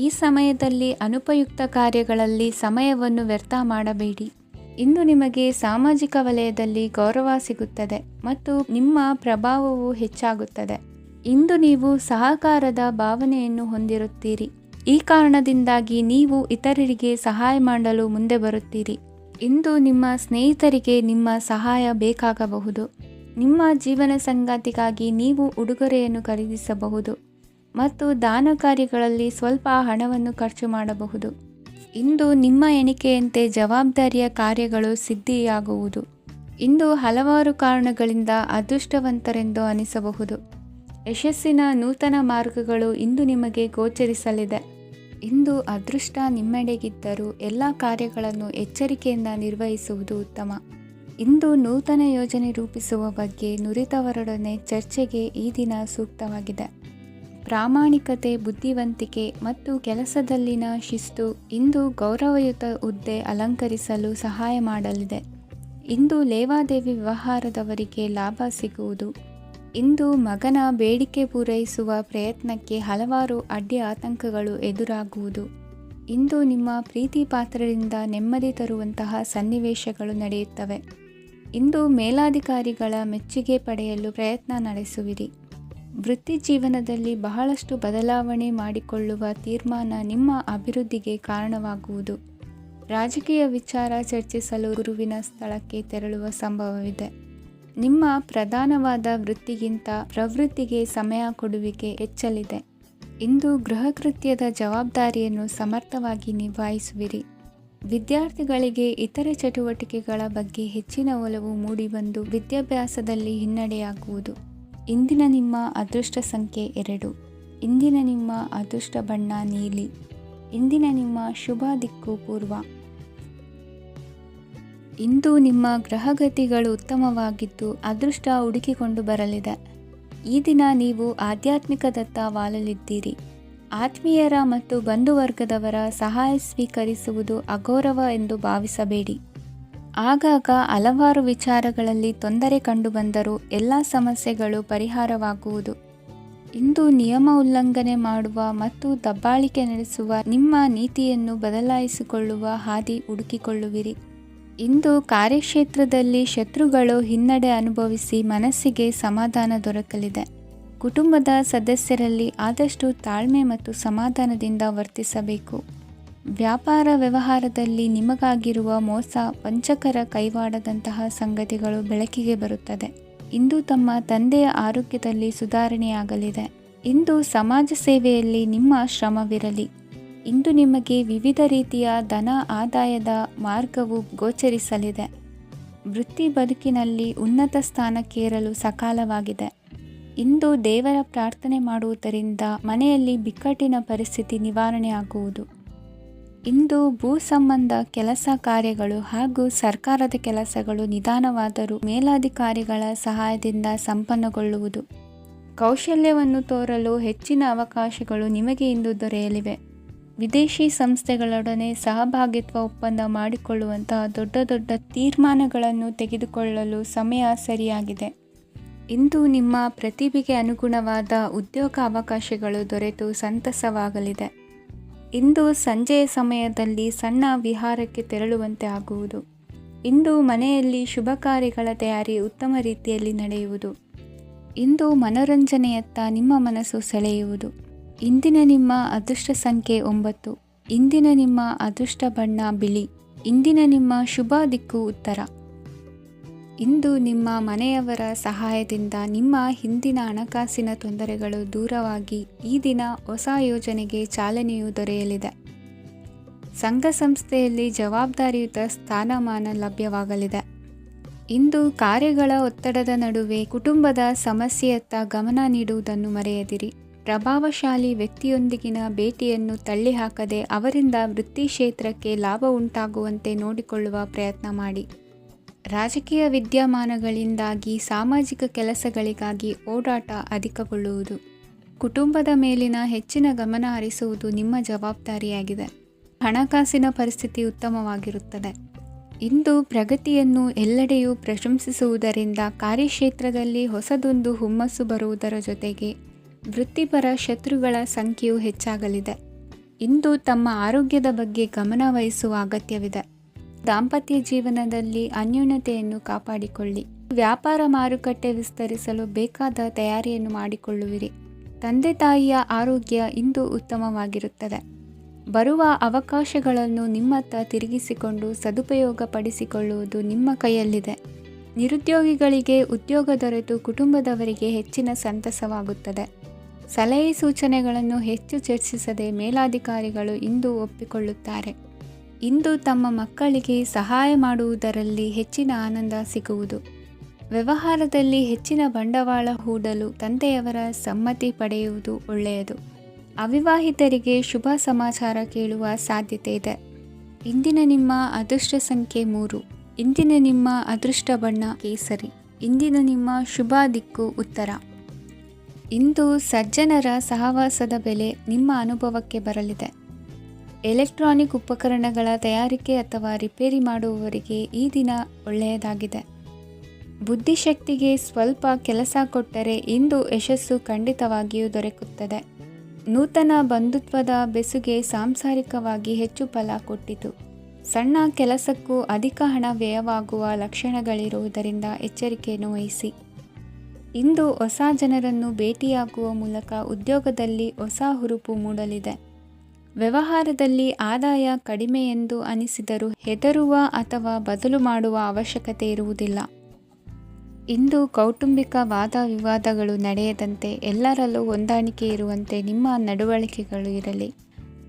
ಈ ಸಮಯದಲ್ಲಿ ಅನುಪಯುಕ್ತ ಕಾರ್ಯಗಳಲ್ಲಿ ಸಮಯವನ್ನು ವ್ಯರ್ಥ ಮಾಡಬೇಡಿ. ಇಂದು ನಿಮಗೆ ಸಾಮಾಜಿಕ ವಲಯದಲ್ಲಿ ಗೌರವ ಸಿಗುತ್ತದೆ ಮತ್ತು ನಿಮ್ಮ ಪ್ರಭಾವವು ಹೆಚ್ಚಾಗುತ್ತದೆ. ಇಂದು ನೀವು ಸಹಕಾರದ ಭಾವನೆಯನ್ನು ಹೊಂದಿರುತ್ತೀರಿ. ಈ ಕಾರಣದಿಂದಾಗಿ ನೀವು ಇತರರಿಗೆ ಸಹಾಯ ಮಾಡಲು ಮುಂದೆ ಬರುತ್ತೀರಿ. ಇಂದು ನಿಮ್ಮ ಸ್ನೇಹಿತರಿಗೆ ನಿಮ್ಮ ಸಹಾಯ ಬೇಕಾಗಬಹುದು. ನಿಮ್ಮ ಜೀವನ ಸಂಗಾತಿಗಾಗಿ ನೀವು ಉಡುಗೊರೆಯನ್ನು ಖರೀದಿಸಬಹುದು ಮತ್ತು ದಾನ ಕಾರ್ಯಗಳಲ್ಲಿ ಸ್ವಲ್ಪ ಹಣವನ್ನು ಖರ್ಚು ಮಾಡಬಹುದು. ಇಂದು ನಿಮ್ಮ ಎಣಿಕೆಯಂತೆ ಜವಾಬ್ದಾರಿಯ ಕಾರ್ಯಗಳು ಸಿದ್ಧಿಯಾಗುವುದು. ಇಂದು ಹಲವಾರು ಕಾರಣಗಳಿಂದ ಅದೃಷ್ಟವಂತರೆಂದು ಅನಿಸಬಹುದು. ಯಶಸ್ಸಿನ ನೂತನ ಮಾರ್ಗಗಳು ಇಂದು ನಿಮಗೆ ಗೋಚರಿಸಲಿದೆ. ಇಂದು ಅದೃಷ್ಟ ನಿಮ್ಮೆಡೆಗಿದ್ದರೂ ಎಲ್ಲ ಕಾರ್ಯಗಳನ್ನು ಎಚ್ಚರಿಕೆಯಿಂದ ನಿರ್ವಹಿಸುವುದು ಉತ್ತಮ. ಇಂದು ನೂತನ ಯೋಜನೆ ರೂಪಿಸುವ ಬಗ್ಗೆ ನುರಿತವರೊಡನೆ ಚರ್ಚೆಗೆ ಈ ದಿನ ಸೂಕ್ತವಾಗಿದೆ. ಪ್ರಾಮಾಣಿಕತೆ, ಬುದ್ಧಿವಂತಿಕೆ ಮತ್ತು ಕೆಲಸದಲ್ಲಿನ ಶಿಸ್ತು ಇಂದು ಗೌರವಯುತ ಹುದ್ದೆ ಅಲಂಕರಿಸಲು ಸಹಾಯ ಮಾಡಲಿದೆ. ಇಂದು ಲೇವಾದೇವಿ ವ್ಯವಹಾರದವರಿಗೆ ಲಾಭ ಸಿಗುವುದು. ಇಂದು ಮಗನ ಬೇಡಿಕೆ ಪೂರೈಸುವ ಪ್ರಯತ್ನಕ್ಕೆ ಹಲವಾರು ಅಡ್ಡಿ ಆತಂಕಗಳು ಎದುರಾಗುವುದು. ಇಂದು ನಿಮ್ಮ ಪ್ರೀತಿ ಪಾತ್ರರಿಂದ ನೆಮ್ಮದಿ ತರುವಂತಹ ಸನ್ನಿವೇಶಗಳು ನಡೆಯುತ್ತವೆ. ಇಂದು ಮೇಲಾಧಿಕಾರಿಗಳ ಮೆಚ್ಚುಗೆ ಪಡೆಯಲು ಪ್ರಯತ್ನ ನಡೆಸುವಿರಿ. ವೃತ್ತಿ ಜೀವನದಲ್ಲಿ ಬಹಳಷ್ಟು ಬದಲಾವಣೆ ಮಾಡಿಕೊಳ್ಳುವ ತೀರ್ಮಾನ ನಿಮ್ಮ ಅಭಿವೃದ್ಧಿಗೆ ಕಾರಣವಾಗುವುದು. ರಾಜಕೀಯ ವಿಚಾರ ಚರ್ಚಿಸಲು ಗುರುವಿನ ಸ್ಥಳಕ್ಕೆ ತೆರಳುವ ಸಂಭವವಿದೆ. ನಿಮ್ಮ ಪ್ರಧಾನವಾದ ವೃತ್ತಿಗಿಂತ ಪ್ರವೃತ್ತಿಗೆ ಸಮಯ ಕೊಡುವಿಕೆ ಹೆಚ್ಚಲಿದೆ. ಇಂದು ಗೃಹ ಕೃತ್ಯದ ಜವಾಬ್ದಾರಿಯನ್ನು ಸಮರ್ಥವಾಗಿ ನಿಭಾಯಿಸುವಿರಿ. ವಿದ್ಯಾರ್ಥಿಗಳಿಗೆ ಇತರೆ ಚಟುವಟಿಕೆಗಳ ಬಗ್ಗೆ ಹೆಚ್ಚಿನ ಒಲವು ಮೂಡಿಬಂದು ವಿದ್ಯಾಭ್ಯಾಸದಲ್ಲಿ ಹಿನ್ನಡೆಯಾಗುವುದು. ಇಂದಿನ ನಿಮ್ಮ ಅದೃಷ್ಟ ಸಂಖ್ಯೆ 2. ಇಂದಿನ ನಿಮ್ಮ ಅದೃಷ್ಟ ಬಣ್ಣ ನೀಲಿ. ಇಂದಿನ ನಿಮ್ಮ ಶುಭ ದಿಕ್ಕು ಪೂರ್ವ. ಇಂದು ನಿಮ್ಮ ಗ್ರಹಗತಿಗಳು ಉತ್ತಮವಾಗಿದ್ದು ಅದೃಷ್ಟ ಹುಡುಕಿಕೊಂಡು ಬರಲಿದೆ. ಈ ದಿನ ನೀವು ಆಧ್ಯಾತ್ಮಿಕದತ್ತ ವಾಲಲಿದ್ದೀರಿ. ಆತ್ಮೀಯರ ಮತ್ತು ಬಂಧುವರ್ಗದವರ ಸಹಾಯ ಸ್ವೀಕರಿಸುವುದು ಅಗೌರವ ಎಂದು ಭಾವಿಸಬೇಡಿ. ಆಗಾಗ ಹಲವಾರು ವಿಚಾರಗಳಲ್ಲಿ ತೊಂದರೆ ಕಂಡುಬಂದರೂ ಎಲ್ಲ ಸಮಸ್ಯೆಗಳು ಪರಿಹಾರವಾಗುವುದು. ಇಂದು ನಿಯಮ ಉಲ್ಲಂಘನೆ ಮಾಡುವ ಮತ್ತು ದಬ್ಬಾಳಿಕೆ ನಡೆಸುವ ನಿಮ್ಮ ನೀತಿಯನ್ನು ಬದಲಾಯಿಸಿಕೊಳ್ಳುವ ಹಾದಿ ಹುಡುಕಿಕೊಳ್ಳುವಿರಿ. ಇಂದು ಕಾರ್ಯಕ್ಷೇತ್ರದಲ್ಲಿ ಶತ್ರುಗಳು ಹಿನ್ನಡೆ ಅನುಭವಿಸಿ ಮನಸ್ಸಿಗೆ ಸಮಾಧಾನ ದೊರಕಲಿದೆ. ಕುಟುಂಬದ ಸದಸ್ಯರಲ್ಲಿ ಆದಷ್ಟು ತಾಳ್ಮೆ ಮತ್ತು ಸಮಾಧಾನದಿಂದ ವರ್ತಿಸಬೇಕು. ವ್ಯಾಪಾರ ವ್ಯವಹಾರದಲ್ಲಿ ನಿಮಗಾಗಿರುವ ಮೋಸ, ವಂಚಕರ ಕೈವಾಡದಂತಹ ಸಂಗತಿಗಳು ಬೆಳಕಿಗೆ ಬರುತ್ತದೆ. ಇಂದು ತಮ್ಮ ತಂದೆಯ ಆರೋಗ್ಯದಲ್ಲಿ ಸುಧಾರಣೆಯಾಗಲಿದೆ. ಇಂದು ಸಮಾಜ ಸೇವೆಯಲ್ಲಿ ನಿಮ್ಮ ಶ್ರಮವಿರಲಿ. ಇಂದು ನಿಮಗೆ ವಿವಿಧ ರೀತಿಯ ಧನ ಆದಾಯದ ಮಾರ್ಗವು ಗೋಚರಿಸಲಿದೆ. ವೃತ್ತಿ ಬದುಕಿನಲ್ಲಿ ಉನ್ನತ ಸ್ಥಾನಕ್ಕೇರಲು ಸಕಾಲವಾಗಿದೆ. ಇಂದು ದೇವರ ಪ್ರಾರ್ಥನೆ ಮಾಡುವುದರಿಂದ ಮನೆಯಲ್ಲಿ ಬಿಕ್ಕಟ್ಟಿನ ಪರಿಸ್ಥಿತಿ ನಿವಾರಣೆಯಾಗುವುದು. ಇಂದು ಭೂ ಸಂಬಂಧ ಕೆಲಸ ಕಾರ್ಯಗಳು ಹಾಗೂ ಸರ್ಕಾರದ ಕೆಲಸಗಳು ನಿಧಾನವಾದರೂ ಮೇಲಾಧಿಕಾರಿಗಳ ಸಹಾಯದಿಂದ ಸಂಪನ್ನಗೊಳ್ಳುವುದು. ಕೌಶಲ್ಯವನ್ನು ತೋರಲು ಹೆಚ್ಚಿನ ಅವಕಾಶಗಳು ನಿಮಗೆ ಇಂದು ದೊರೆಯಲಿವೆ. ವಿದೇಶಿ ಸಂಸ್ಥೆಗಳೊಡನೆ ಸಹಭಾಗಿತ್ವ ಒಪ್ಪಂದ ಮಾಡಿಕೊಳ್ಳುವಂತಹ ದೊಡ್ಡ ದೊಡ್ಡ ತೀರ್ಮಾನಗಳನ್ನು ತೆಗೆದುಕೊಳ್ಳಲು ಸಮಯ ಸರಿಯಾಗಿದೆ. ಇಂದು ನಿಮ್ಮ ಪ್ರತಿಭೆಗೆ ಅನುಗುಣವಾದ ಉದ್ಯೋಗ ಅವಕಾಶಗಳು ದೊರೆತು ಸಂತಸವಾಗಲಿದೆ. ಇಂದು ಸಂಜೆಯ ಸಮಯದಲ್ಲಿ ಸಣ್ಣ ವಿಹಾರಕ್ಕೆ ತೆರಳುವಂತೆ ಆಗುವುದು. ಇಂದು ಮನೆಯಲ್ಲಿ ಶುಭ ಕಾರ್ಯಗಳ ತಯಾರಿ ಉತ್ತಮ ರೀತಿಯಲ್ಲಿ ನಡೆಯುವುದು. ಇಂದು ಮನೋರಂಜನೆಯತ್ತ ನಿಮ್ಮ ಮನಸ್ಸು ಸೆಳೆಯುವುದು. ಇಂದಿನ ನಿಮ್ಮ ಅದೃಷ್ಟ ಸಂಖ್ಯೆ 9. ಇಂದಿನ ನಿಮ್ಮ ಅದೃಷ್ಟ ಬಣ್ಣ ಬಿಳಿ. ಇಂದಿನ ನಿಮ್ಮ ಶುಭ ದಿಕ್ಕು ಉತ್ತರ. ಇಂದು ನಿಮ್ಮ ಮನೆಯವರ ಸಹಾಯದಿಂದ ನಿಮ್ಮ ಹಿಂದಿನ ಹಣಕಾಸಿನ ತೊಂದರೆಗಳು ದೂರವಾಗಿ ಈ ದಿನ ಹೊಸ ಯೋಜನೆಗೆ ಚಾಲನೆಯು ದೊರೆಯಲಿದೆ. ಸಂಘ ಸಂಸ್ಥೆಯಲ್ಲಿ ಜವಾಬ್ದಾರಿಯುತ ಸ್ಥಾನಮಾನ ಲಭ್ಯವಾಗಲಿದೆ. ಇಂದು ಕಾರ್ಯಗಳ ಒತ್ತಡದ ನಡುವೆ ಕುಟುಂಬದ ಸಮಸ್ಯೆಯತ್ತ ಗಮನ ನೀಡುವುದನ್ನು ಮರೆಯದಿರಿ. ಪ್ರಭಾವಶಾಲಿ ವ್ಯಕ್ತಿಯೊಂದಿಗಿನ ಭೇಟಿಯನ್ನು ತಳ್ಳಿಹಾಕದೆ ಅವರಿಂದ ವೃತ್ತಿ ಕ್ಷೇತ್ರಕ್ಕೆ ಲಾಭ ಉಂಟಾಗುವಂತೆ ನೋಡಿಕೊಳ್ಳುವ ಪ್ರಯತ್ನ ಮಾಡಿ. ರಾಜಕೀಯ ವಿದ್ಯಮಾನಗಳಿಂದಾಗಿ ಸಾಮಾಜಿಕ ಕೆಲಸಗಳಿಗಾಗಿ ಓಡಾಟ ಅಧಿಕಗೊಳ್ಳುವುದು. ಕುಟುಂಬದ ಮೇಲಿನ ಹೆಚ್ಚಿನ ಗಮನ ಹರಿಸುವುದು ನಿಮ್ಮ ಜವಾಬ್ದಾರಿಯಾಗಿದೆ. ಹಣಕಾಸಿನ ಪರಿಸ್ಥಿತಿ ಉತ್ತಮವಾಗಿರುತ್ತದೆ. ಇಂದು ಪ್ರಗತಿಯನ್ನು ಎಲ್ಲೆಡೆಯೂ ಪ್ರಶಂಸಿಸುವುದರಿಂದ ಕಾರ್ಯಕ್ಷೇತ್ರದಲ್ಲಿ ಹೊಸದೊಂದು ಹುಮ್ಮಸ್ಸು ಬರುವುದರ ಜೊತೆಗೆ ವೃತ್ತಿಪರ ಶತ್ರುಗಳ ಸಂಖ್ಯೆಯು ಹೆಚ್ಚಾಗಲಿದೆ. ಇಂದು ತಮ್ಮ ಆರೋಗ್ಯದ ಬಗ್ಗೆ ಗಮನ ವಹಿಸುವ ಅಗತ್ಯವಿದೆ. ದಾಂಪತ್ಯ ಜೀವನದಲ್ಲಿ ಅನ್ಯೋನ್ಯತೆಯನ್ನು ಕಾಪಾಡಿಕೊಳ್ಳಿ. ವ್ಯಾಪಾರ ಮಾರುಕಟ್ಟೆ ವಿಸ್ತರಿಸಲು ಬೇಕಾದ ತಯಾರಿಯನ್ನು ಮಾಡಿಕೊಳ್ಳುವಿರಿ. ತಂದೆ ತಾಯಿಯ ಆರೋಗ್ಯ ಇಂದು ಉತ್ತಮವಾಗಿರುತ್ತದೆ. ಬರುವ ಅವಕಾಶಗಳನ್ನು ನಿಮ್ಮತ್ತ ತಿರುಗಿಸಿಕೊಂಡು ಸದುಪಯೋಗ ಪಡಿಸಿಕೊಳ್ಳುವುದು ನಿಮ್ಮ ಕೈಯಲ್ಲಿದೆ. ನಿರುದ್ಯೋಗಿಗಳಿಗೆ ಉದ್ಯೋಗ ದೊರೆತು ಕುಟುಂಬದವರಿಗೆ ಹೆಚ್ಚಿನ ಸಂತಸವಾಗುತ್ತದೆ. ಸಲಹೆ ಸೂಚನೆಗಳನ್ನು ಹೆಚ್ಚು ಚರ್ಚಿಸದೆ ಮೇಲಾಧಿಕಾರಿಗಳು ಇಂದು ಒಪ್ಪಿಕೊಳ್ಳುತ್ತಾರೆ. ಇಂದು ತಮ್ಮ ಮಕ್ಕಳಿಗೆ ಸಹಾಯ ಮಾಡುವುದರಲ್ಲಿ ಹೆಚ್ಚಿನ ಆನಂದ ಸಿಗುವುದು. ವ್ಯವಹಾರದಲ್ಲಿ ಹೆಚ್ಚಿನ ಬಂಡವಾಳ ಹೂಡಲು ತಂದೆಯವರ ಸಮ್ಮತಿ ಪಡೆಯುವುದು ಒಳ್ಳೆಯದು. ಅವಿವಾಹಿತರಿಗೆ ಶುಭ ಸಮಾಚಾರ ಕೇಳುವ ಸಾಧ್ಯತೆ ಇದೆ. ಇಂದಿನ ನಿಮ್ಮ ಅದೃಷ್ಟ ಸಂಖ್ಯೆ 3. ಇಂದಿನ ನಿಮ್ಮ ಅದೃಷ್ಟ ಬಣ್ಣ ಕೇಸರಿ. ಇಂದಿನ ನಿಮ್ಮ ಶುಭ ದಿಕ್ಕು ಉತ್ತರ. ಇಂದು ಸಜ್ಜನರ ಸಹವಾಸದ ಬೆಲೆ ನಿಮ್ಮ ಅನುಭವಕ್ಕೆ ಬರಲಿದೆ. ಎಲೆಕ್ಟ್ರಾನಿಕ್ ಉಪಕರಣಗಳ ತಯಾರಿಕೆ ಅಥವಾ ರಿಪೇರಿ ಮಾಡುವವರಿಗೆ ಈ ದಿನ ಒಳ್ಳೆಯದಾಗಿದೆ. ಬುದ್ಧಿಶಕ್ತಿಗೆ ಸ್ವಲ್ಪ ಕೆಲಸ ಕೊಟ್ಟರೆ ಇಂದು ಯಶಸ್ಸು ಖಂಡಿತವಾಗಿಯೂ ದೊರಕುತ್ತದೆ. ನೂತನ ಬಂಧುತ್ವದ ಬೆಸುಗೆ ಸಾಂಸಾರಿಕವಾಗಿ ಹೆಚ್ಚು ಫಲ ಕೊಟ್ಟಿತು. ಸಣ್ಣ ಕೆಲಸಕ್ಕೂ ಅಧಿಕ ಹಣ ವ್ಯಯವಾಗುವ ಲಕ್ಷಣಗಳಿರುವುದರಿಂದ ಎಚ್ಚರಿಕೆಯನ್ನು ವಹಿಸಿ. ಇಂದು ಹೊಸ ಜನರನ್ನು ಭೇಟಿಯಾಗುವ ಮೂಲಕ ಉದ್ಯೋಗದಲ್ಲಿ ಹೊಸ ಹುರುಪು ಮೂಡಲಿದೆ. ವ್ಯವಹಾರದಲ್ಲಿ ಆದಾಯ ಕಡಿಮೆ ಎಂದು ಅನಿಸಿದರೂ ಹೆದರುವ ಅಥವಾ ಬದಲು ಮಾಡುವ ಅವಶ್ಯಕತೆ ಇರುವುದಿಲ್ಲ. ಇಂದು ಕೌಟುಂಬಿಕ ವಾದ ವಿವಾದಗಳು ನಡೆಯದಂತೆ ಎಲ್ಲರಲ್ಲೂ ಹೊಂದಾಣಿಕೆ ಇರುವಂತೆ ನಿಮ್ಮ ನಡವಳಿಕೆಗಳು ಇರಲಿ.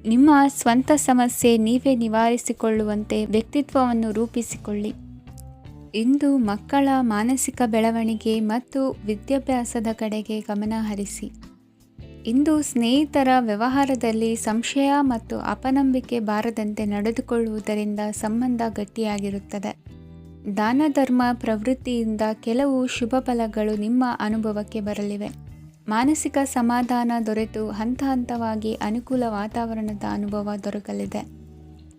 ನಿಮ್ಮ ಸ್ವಂತ ಸಮಸ್ಯೆ ನೀವೇ ನಿವಾರಿಸಿಕೊಳ್ಳುವಂತೆ ವ್ಯಕ್ತಿತ್ವವನ್ನು ರೂಪಿಸಿಕೊಳ್ಳಿ. ಇಂದು ಮಕ್ಕಳ ಮಾನಸಿಕ ಬೆಳವಣಿಗೆ ಮತ್ತು ವಿದ್ಯಾಭ್ಯಾಸದ ಕಡೆಗೆ ಗಮನ ಹರಿಸಿ. ಇಂದು ಸ್ನೇಹಿತರ ವ್ಯವಹಾರದಲ್ಲಿ ಸಂಶಯ ಮತ್ತು ಅಪನಂಬಿಕೆ ಬಾರದಂತೆ ನಡೆದುಕೊಳ್ಳುವುದರಿಂದ ಸಂಬಂಧ ಗಟ್ಟಿಯಾಗಿರುತ್ತದೆ. ದಾನ ಧರ್ಮ ಪ್ರವೃತ್ತಿಯಿಂದ ಕೆಲವು ಶುಭ ಫಲಗಳು ನಿಮ್ಮ ಅನುಭವಕ್ಕೆ ಬರಲಿವೆ. ಮಾನಸಿಕ ಸಮಾಧಾನ ದೊರೆತು ಹಂತ ಹಂತವಾಗಿ ಅನುಕೂಲ ವಾತಾವರಣದ ಅನುಭವ ದೊರಕಲಿದೆ.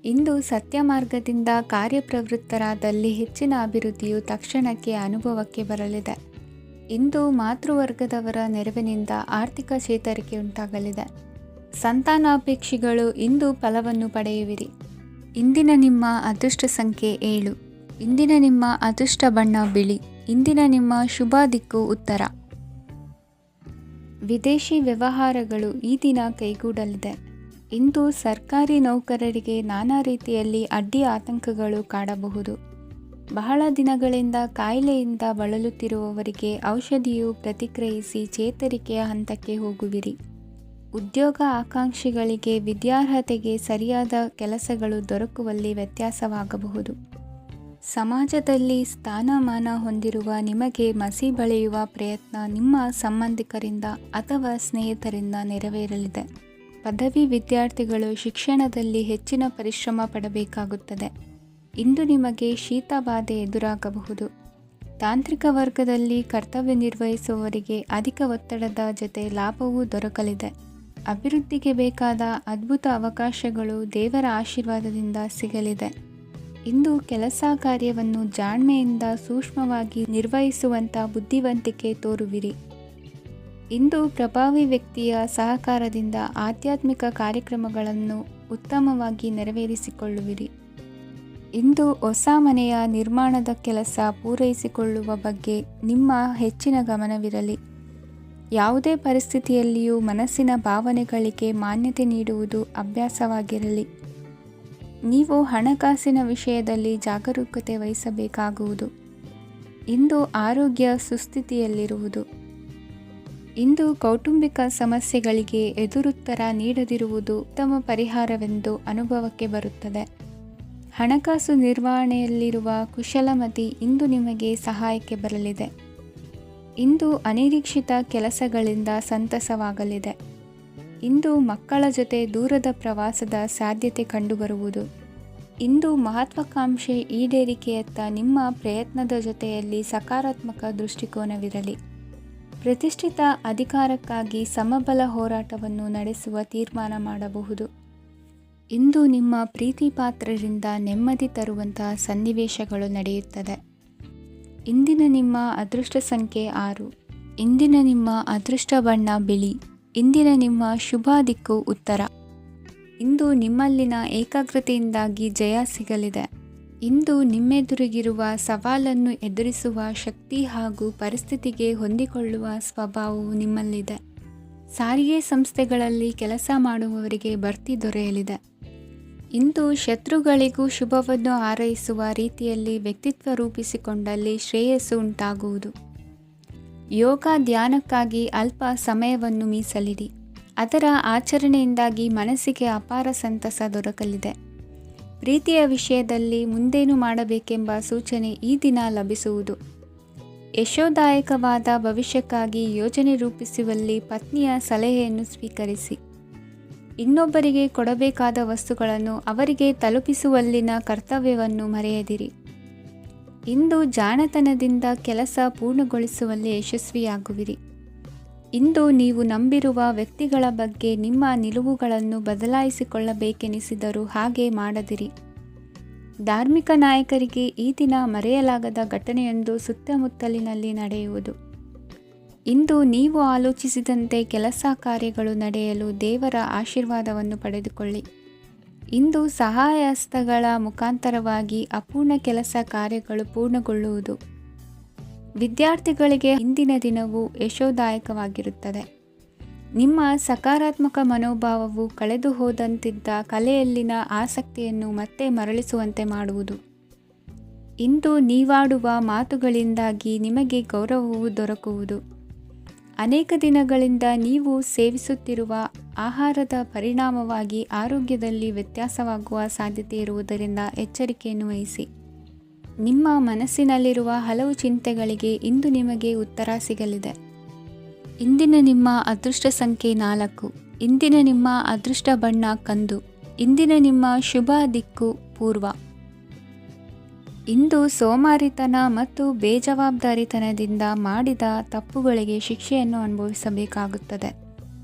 ಇಂದು ಸತ್ಯ ಮಾರ್ಗದಿಂದ ಕಾರ್ಯಪ್ರವೃತ್ತರಾದಲ್ಲಿ ಹೆಚ್ಚಿನ ಅಭಿವೃದ್ಧಿಯು ತಕ್ಷಣಕ್ಕೆ ಅನುಭವಕ್ಕೆ ಬರಲಿದೆ. ಇಂದು ಮಾತೃವರ್ಗದವರ ನೆರವಿನಿಂದ ಆರ್ಥಿಕ ಚೇತರಿಕೆ ಉಂಟಾಗಲಿದೆ. ಸಂತಾನಾಪೇಕ್ಷಿಗಳು ಇಂದು ಫಲವನ್ನು ಪಡೆಯುವಿರಿ. ಇಂದಿನ ನಿಮ್ಮ ಅದೃಷ್ಟ ಸಂಖ್ಯೆ 7. ಇಂದಿನ ನಿಮ್ಮ ಅದೃಷ್ಟ ಬಣ್ಣ ಬಿಳಿ. ಇಂದಿನ ನಿಮ್ಮ ಶುಭ ದಿಕ್ಕು ಉತ್ತರ. ವಿದೇಶಿ ವ್ಯವಹಾರಗಳು ಈ ದಿನ ಕೈಗೂಡಲಿದೆ. ಇಂದು ಸರ್ಕಾರಿ ನೌಕರರಿಗೆ ನಾನಾ ರೀತಿಯಲ್ಲಿ ಅಡ್ಡಿ ಆತಂಕಗಳು ಕಾಡಬಹುದು. ಬಹಳ ದಿನಗಳಿಂದ ಕಾಯಿಲೆಯಿಂದ ಬಳಲುತ್ತಿರುವವರಿಗೆ ಔಷಧಿಯು ಪ್ರತಿಕ್ರಿಯಿಸಿ ಚೇತರಿಕೆಯ ಹಂತಕ್ಕೆ ಹೋಗುವಿರಿ. ಉದ್ಯೋಗ ಆಕಾಂಕ್ಷಿಗಳಿಗೆ ವಿದ್ಯಾರ್ಹತೆಗೆ ಸರಿಯಾದ ಕೆಲಸಗಳು ದೊರಕುವಲ್ಲಿ ವ್ಯತ್ಯಾಸವಾಗಬಹುದು. ಸಮಾಜದಲ್ಲಿ ಸ್ಥಾನಮಾನ ಹೊಂದಿರುವ ನಿಮಗೆ ಮಸಿ ಬಳಿಯುವ ಪ್ರಯತ್ನ ನಿಮ್ಮ ಸಂಬಂಧಿಕರಿಂದ ಅಥವಾ ಸ್ನೇಹಿತರಿಂದ ನೆರವೇರಲಿದೆ. ಪದವಿ ವಿದ್ಯಾರ್ಥಿಗಳು ಶಿಕ್ಷಣದಲ್ಲಿ ಹೆಚ್ಚಿನ ಪರಿಶ್ರಮ ಪಡಬೇಕಾಗುತ್ತದೆ. ಇಂದು ನಿಮಗೆ ಶೀತ ಬಾಧೆ ಎದುರಾಗಬಹುದು. ತಾಂತ್ರಿಕ ವರ್ಗದಲ್ಲಿ ಕರ್ತವ್ಯ ನಿರ್ವಹಿಸುವವರಿಗೆ ಅಧಿಕ ಒತ್ತಡದ ಜೊತೆ ಲಾಭವೂ ದೊರಕಲಿದೆ. ಅಭಿವೃದ್ಧಿಗೆ ಬೇಕಾದ ಅದ್ಭುತ ಅವಕಾಶಗಳು ದೇವರ ಆಶೀರ್ವಾದದಿಂದ ಸಿಗಲಿದೆ. ಇಂದು ಕೆಲಸ ಕಾರ್ಯವನ್ನು ಜಾಣ್ಮೆಯಿಂದ ಸೂಕ್ಷ್ಮವಾಗಿ ನಿರ್ವಹಿಸುವಂಥ ಬುದ್ಧಿವಂತಿಕೆ ತೋರುವಿರಿ. ಇಂದು ಪ್ರಭಾವಿ ವ್ಯಕ್ತಿಯ ಸಹಕಾರದಿಂದ ಆಧ್ಯಾತ್ಮಿಕ ಕಾರ್ಯಕ್ರಮಗಳನ್ನು ಉತ್ತಮವಾಗಿ ನೆರವೇರಿಸಿಕೊಳ್ಳುವಿರಿ. ಇಂದು ಹೊಸ ಮನೆಯ ನಿರ್ಮಾಣದ ಕೆಲಸ ಪೂರೈಸಿಕೊಳ್ಳುವ ಬಗ್ಗೆ ನಿಮ್ಮ ಹೆಚ್ಚಿನ ಗಮನವಿರಲಿ. ಯಾವುದೇ ಪರಿಸ್ಥಿತಿಯಲ್ಲಿಯೂ ಮನಸ್ಸಿನ ಭಾವನೆಗಳಿಗೆ ಮಾನ್ಯತೆ ನೀಡುವುದು ಅಭ್ಯಾಸವಾಗಿರಲಿ. ನೀವು ಹಣಕಾಸಿನ ವಿಷಯದಲ್ಲಿ ಜಾಗರೂಕತೆ ವಹಿಸಬೇಕಾಗುವುದು. ಇಂದು ಆರೋಗ್ಯ ಸುಸ್ಥಿತಿಯಲ್ಲಿರುವುದು. ಇಂದು ಕೌಟುಂಬಿಕ ಸಮಸ್ಯೆಗಳಿಗೆ ಎದುರುತ್ತರ ನೀಡದಿರುವುದು ಉತ್ತಮ ಪರಿಹಾರವೆಂದು ಅನುಭವಕ್ಕೆ ಬರುತ್ತದೆ. ಹಣಕಾಸು ನಿರ್ವಹಣೆಯಲ್ಲಿರುವ ಕುಶಲಮತಿ ಇಂದು ನಿಮಗೆ ಸಹಾಯಕ್ಕೆ ಬರಲಿದೆ. ಇಂದು ಅನಿರೀಕ್ಷಿತ ಕೆಲಸಗಳಿಂದ ಸಂತಸವಾಗಲಿದೆ. ಇಂದು ಮಕ್ಕಳ ಜೊತೆ ದೂರದ ಪ್ರವಾಸದ ಸಾಧ್ಯತೆ ಕಂಡುಬರುವುದು. ಇಂದು ಮಹತ್ವಾಕಾಂಕ್ಷೆ ಈಡೇರಿಕೆಯತ್ತ ನಿಮ್ಮ ಪ್ರಯತ್ನದ ಜೊತೆಯಲ್ಲಿ ಸಕಾರಾತ್ಮಕ ದೃಷ್ಟಿಕೋನವಿರಲಿ. ಪ್ರತಿಷ್ಠಿತ ಅಧಿಕಾರಕ್ಕಾಗಿ ಸಮಬಲ ಹೋರಾಟವನ್ನು ನಡೆಸುವ ತೀರ್ಮಾನ ಮಾಡಬಹುದು. ಇಂದು ನಿಮ್ಮ ಪ್ರೀತಿ ಪಾತ್ರರಿಂದ ನೆಮ್ಮದಿ ತರುವಂತಹ ಸನ್ನಿವೇಶಗಳು ನಡೆಯುತ್ತದೆ. ಇಂದಿನ ನಿಮ್ಮ ಅದೃಷ್ಟ ಸಂಖ್ಯೆ 6. ಇಂದಿನ ನಿಮ್ಮ ಅದೃಷ್ಟ ಬಣ್ಣ ಬಿಳಿ. ಇಂದಿನ ನಿಮ್ಮ ಶುಭ ದಿಕ್ಕು ಉತ್ತರ. ಇಂದು ನಿಮ್ಮಲ್ಲಿನ ಏಕಾಗ್ರತೆಯಿಂದಾಗಿ ಜಯ ಸಿಗಲಿದೆ. ಇಂದು ನಿಮ್ಮೆದುರಿಗಿರುವ ಸವಾಲನ್ನು ಎದುರಿಸುವ ಶಕ್ತಿ ಹಾಗೂ ಪರಿಸ್ಥಿತಿಗೆ ಹೊಂದಿಕೊಳ್ಳುವ ಸ್ವಭಾವವು ನಿಮ್ಮಲ್ಲಿದೆ. ಸಾರಿಗೆ ಸಂಸ್ಥೆಗಳಲ್ಲಿ ಕೆಲಸ ಮಾಡುವವರಿಗೆ ಬಡ್ತಿ ದೊರೆಯಲಿದೆ. ಇಂದು ಶತ್ರುಗಳಿಗೂ ಶುಭವನ್ನು ಹಾರೈಸುವ ರೀತಿಯಲ್ಲಿ ವ್ಯಕ್ತಿತ್ವ ರೂಪಿಸಿಕೊಂಡಲ್ಲಿ ಶ್ರೇಯಸ್ಸು ಉಂಟಾಗುವುದು. ಯೋಗ ಧ್ಯಾನಕ್ಕಾಗಿ ಅಲ್ಪ ಸಮಯವನ್ನು ಮೀಸಲಿಡಿ. ಅದರ ಆಚರಣೆಯಿಂದಾಗಿ ಮನಸ್ಸಿಗೆ ಅಪಾರ ಸಂತಸ ದೊರಕಲಿದೆ. ಪ್ರೀತಿಯ ವಿಷಯದಲ್ಲಿ ಮುಂದೇನು ಮಾಡಬೇಕೆಂಬ ಸೂಚನೆ ಈ ದಿನ ಲಭಿಸುವುದು. ಯಶೋದಾಯಕವಾದ ಭವಿಷ್ಯಕ್ಕಾಗಿ ಯೋಜನೆ ರೂಪಿಸುವಲ್ಲಿ ಪತ್ನಿಯ ಸಲಹೆಯನ್ನು ಸ್ವೀಕರಿಸಿ. ಇನ್ನೊಬ್ಬರಿಗೆ ಕೊಡಬೇಕಾದ ವಸ್ತುಗಳನ್ನು ಅವರಿಗೆ ತಲುಪಿಸುವಲ್ಲಿನ ಕರ್ತವ್ಯವನ್ನು ಮರೆಯದಿರಿ. ಇಂದು ಜಾಣತನದಿಂದ ಕೆಲಸ ಪೂರ್ಣಗೊಳಿಸುವಲ್ಲಿ ಯಶಸ್ವಿಯಾಗುವಿರಿ. ಇಂದು ನೀವು ನಂಬಿರುವ ವ್ಯಕ್ತಿಗಳ ಬಗ್ಗೆ ನಿಮ್ಮ ನಿಲುವುಗಳನ್ನು ಬದಲಾಯಿಸಿಕೊಳ್ಳಬೇಕೆನಿಸಿದರೂ ಹಾಗೆ ಮಾಡದಿರಿ. ಧಾರ್ಮಿಕ ನಾಯಕರಿಗೆ ಈ ದಿನ ಮರೆಯಲಾಗದ ಘಟನೆಯೊಂದು ಸುತ್ತಮುತ್ತಲಿನಲ್ಲಿ ನಡೆಯುವುದು. ಇಂದು ನೀವು ಆಲೋಚಿಸಿದಂತೆ ಕೆಲಸ ಕಾರ್ಯಗಳು ನಡೆಯಲು ದೇವರ ಆಶೀರ್ವಾದವನ್ನು ಪಡೆದುಕೊಳ್ಳಿ. ಇಂದು ಸಹಾಯ ಹಸ್ತಗಳ ಮುಖಾಂತರವಾಗಿ ಅಪೂರ್ಣ ಕೆಲಸ ಕಾರ್ಯಗಳು ಪೂರ್ಣಗೊಳ್ಳುವುದು. ವಿದ್ಯಾರ್ಥಿಗಳಿಗೆ ಇಂದಿನ ದಿನವು ಯಶೋದಾಯಕವಾಗಿರುತ್ತದೆ. ನಿಮ್ಮ ಸಕಾರಾತ್ಮಕ ಮನೋಭಾವವು ಕಳೆದು ಹೋದಂತಿದ್ದ ಕಲೆಯಲ್ಲಿನ ಆಸಕ್ತಿಯನ್ನು ಮತ್ತೆ ಮರಳಿಸುವಂತೆ ಮಾಡುವುದು. ಇಂದು ನೀವಾಡುವ ಮಾತುಗಳಿಂದಾಗಿ ನಿಮಗೆ ಗೌರವವು ದೊರಕುವುದು. ಅನೇಕ ದಿನಗಳಿಂದ ನೀವು ಸೇವಿಸುತ್ತಿರುವ ಆಹಾರದ ಪರಿಣಾಮವಾಗಿ ಆರೋಗ್ಯದಲ್ಲಿ ವ್ಯತ್ಯಾಸವಾಗುವ ಸಾಧ್ಯತೆ ಇರುವುದರಿಂದ ಎಚ್ಚರಿಕೆಯನ್ನು ವಹಿಸಿ. ನಿಮ್ಮ ಮನಸ್ಸಿನಲ್ಲಿರುವ ಹಲವು ಚಿಂತೆಗಳಿಗೆ ಇಂದು ನಿಮಗೆ ಉತ್ತರ ಸಿಗಲಿದೆ. ಇಂದಿನ ನಿಮ್ಮ ಅದೃಷ್ಟ ಸಂಖ್ಯೆ 4. ಇಂದಿನ ನಿಮ್ಮ ಅದೃಷ್ಟ ಬಣ್ಣ ಕಂದು. ಇಂದಿನ ನಿಮ್ಮ ಶುಭ ದಿಕ್ಕು ಪೂರ್ವ. ಇಂದು ಸೋಮಾರಿತನ ಮತ್ತು ಬೇಜವಾಬ್ದಾರಿತನದಿಂದ ಮಾಡಿದ ತಪ್ಪುಗಳಿಗೆ ಶಿಕ್ಷೆಯನ್ನು ಅನುಭವಿಸಬೇಕಾಗುತ್ತದೆ.